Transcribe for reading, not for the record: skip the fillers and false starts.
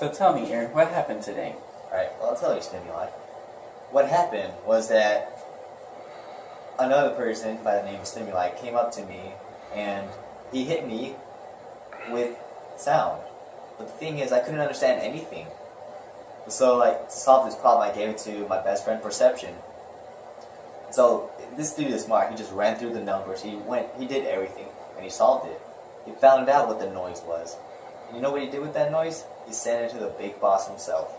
So tell me, Aaron, what happened today? Alright, well, I'll tell you, Stimuli. What happened was that another person by the name of Stimuli came up to me and he hit me with sound. But the thing is, I couldn't understand anything. So, like, to solve this problem, I gave it to my best friend, Perception. So, this dude is smart. He just ran through the numbers. He did everything, and he solved it. He found out what the noise was. And you know what he did with that noise? He sent it to the big boss himself.